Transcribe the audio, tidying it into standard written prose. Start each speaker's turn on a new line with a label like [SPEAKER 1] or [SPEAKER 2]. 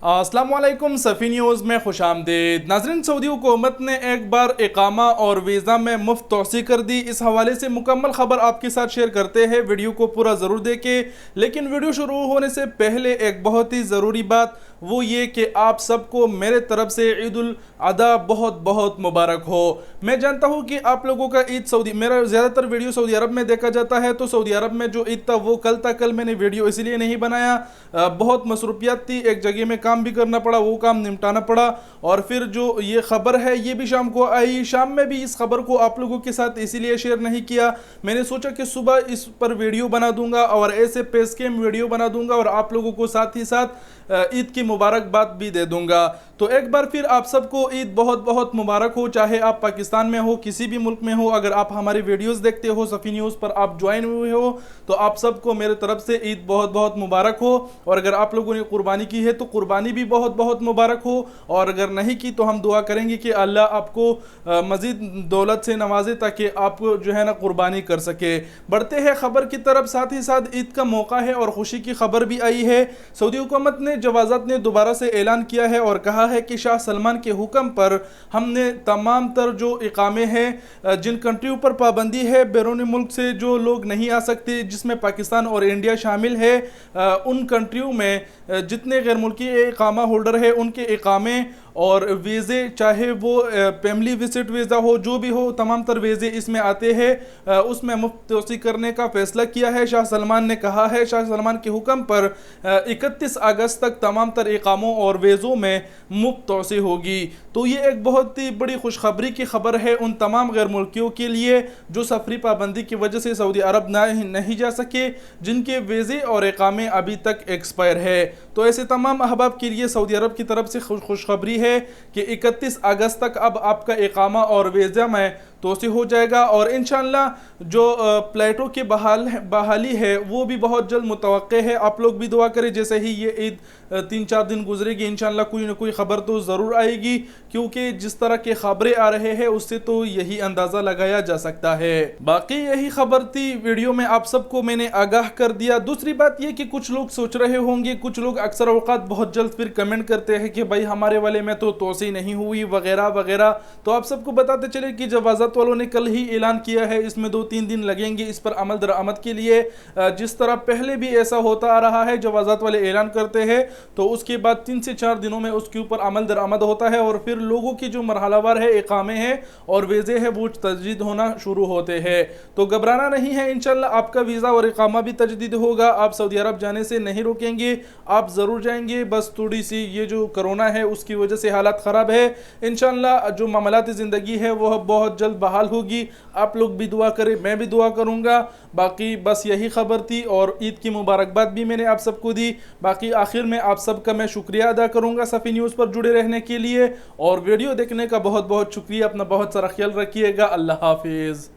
[SPEAKER 1] अस्सलाम वालेकुम, सफ़ी न्यूज़ में खुश आमदीद। नाज़रीन, सऊदी हुकूमत ने एक बार इकामा और वीज़ा में मुफ्त तोसी कर दी। इस हवाले से मुकम्मल ख़बर आपके साथ शेयर करते हैं, वीडियो को पूरा ज़रूर देखें। लेकिन वीडियो शुरू होने से पहले एक बहुत ही ज़रूरी बात, वो ये कि आप सबको मेरे तरफ से ईद उल अदा बहुत बहुत मुबारक हो। मैं जानता हूँ कि आप लोगों का ईद मेरा ज़्यादातर वीडियो सऊदी अरब में देखा जाता है, तो सऊदी अरब में जो ईद था वो कल था। कल मैंने वीडियो इसलिए नहीं बनाया, बहुत मसरूफियत थी, एक जगह में काम भी करना पड़ा, वो काम निपटाना पड़ा। और फिर जो ये ख़बर है ये भी शाम को आई। शाम में भी इस खबर को आप लोगों के साथ इसीलिए शेयर नहीं किया, मैंने सोचा कि सुबह इस पर वीडियो बना दूंगा और ऐसे पेश केम वीडियो बना दूंगा और आप लोगों को साथ ही साथ ईद की मुबारकबाद भी दे दूंगा। तो एक बार फिर आप सबको ईद बहुत बहुत मुबारक हो, चाहे आप पाकिस्तान में हो, किसी भी मुल्क में हो। अगर आप हमारी वीडियोस देखते हो, सफ़ी न्यूज़ पर आप ज्वाइन हुए हो, तो आप सबको मेरे तरफ से ईद बहुत बहुत मुबारक हो। और अगर आप लोगों ने कुर्बानी की है तो कुर्बानी भी बहुत बहुत मुबारक हो, और अगर नहीं की तो हम दुआ करेंगे कि अल्लाह आपको मज़ीद दौलत से नवाजे ताकि आप जो है ना कुर्बानी कर सके। बढ़ते हैं ख़बर की तरफ। साथ ही साथ ईद का मौका है और खुशी की खबर भी आई है। सऊदी हुकूमत ने जवाज़त ने दोबारा से ऐलान किया है और कहा है कि शाह सलमान के हुक्म पर हमने तमाम तर जो इकामे हैं, जिन कंट्रियों पर पाबंदी है, बैरूनी मुल्क से जो लोग नहीं आ सकते, जिसमें पाकिस्तान और इंडिया शामिल है, उन कंट्रियों में जितने गैर मुल्की इकामा होल्डर है उनके इकामे और वीज़े, चाहे वो फैमिली विजिट वीज़ा हो, जो भी हो, तमाम तर वीज़े इसमें आते हैं, उसमें मुफ्त तोसी करने का फैसला किया है। शाह सलमान ने कहा है, शाह सलमान के हुक्म पर 31 अगस्त तक तमाम तर इकामों और वीज़ों में मुफ्त तोसी होगी। तो ये एक बहुत ही बड़ी खुशखबरी की खबर है उन तमाम गैर मुल्कियों के लिए जो सफरी पाबंदी की वजह से सऊदी अरब नहीं जा सके, जिनके वीज़े और इकामे अभी तक एक्सपायर है। तो ऐसे तमाम अहबाब के लिए सऊदी अरब की तरफ से खुशखबरी है कि 31 अगस्त तक अब आपका इकामा और वीज़ा में तोसी हो जाएगा। और इंशाअल्लाह जो फ्लाइटों की बहाली है वो भी बहुत जल्द मुतवक्के है। आप लोग भी दुआ करें, जैसे ही ये ईद 3-4 दिन गुजरेगी इंशाअल्लाह कोई ना कोई ख़बर तो ज़रूर आएगी, क्योंकि जिस तरह के ख़बरें आ रहे हैं उससे तो यही अंदाज़ा लगाया जा सकता है। बाकी यही खबर थी, वीडियो में आप सबको मैंने आगाह कर दिया। दूसरी बात ये कि कुछ लोग सोच रहे होंगे, कुछ लोग अक्सर औक़ात बहुत जल्द फिर कमेंट करते हैं कि भाई हमारे वाले में तो तोसी नहीं हुई वगैरह वगैरह। तो आप सबको बताते चले कि जवाज़त वालों ने कल ही ऐलान किया है, इसमें 2-3 दिन लगेंगे इस पर अमल दरामद के लिए। जिस तरह पहले भी ऐसा होता आ रहा है, जवाज़त वाले ऐलान करते हैं तो उसके बाद 3 से 4 दिनों में उसके ऊपर अमल दरामद होता है और फिर लोगों की जो मरहलावार है इकामे हैं और वीज़े हैं वो तजदीद होना शुरू होते हैं। तो घबराना नहीं है, इंशाल्लाह आपका वीज़ा और इकामा भी तजदीद होगा। आप सऊदी अरब जाने से नहीं रोकेंगे, आप ज़रूर जाएंगे। बस थोड़ी सी ये जो कोरोना है उसकी वजह से हालात ख़राब है। इंशाल्लाह जो मामलात ज़िंदगी है वो बहुत जल्द बहाल होगी। आप लोग भी दुआ करें, मैं भी दुआ करूँगा। बाकी बस यही खबर थी और ईद की मुबारकबाद भी मैंने आप सबको दी। बाकी आखिर में आप सबका मैं शुक्रिया अदा करूँगा सफ़ी न्यूज़ पर जुड़े रहने के लिए, और वीडियो देखने का बहुत बहुत शुक्रिया। अपना बहुत सारा ख्याल रखिएगा। अल्लाह हाफिज़।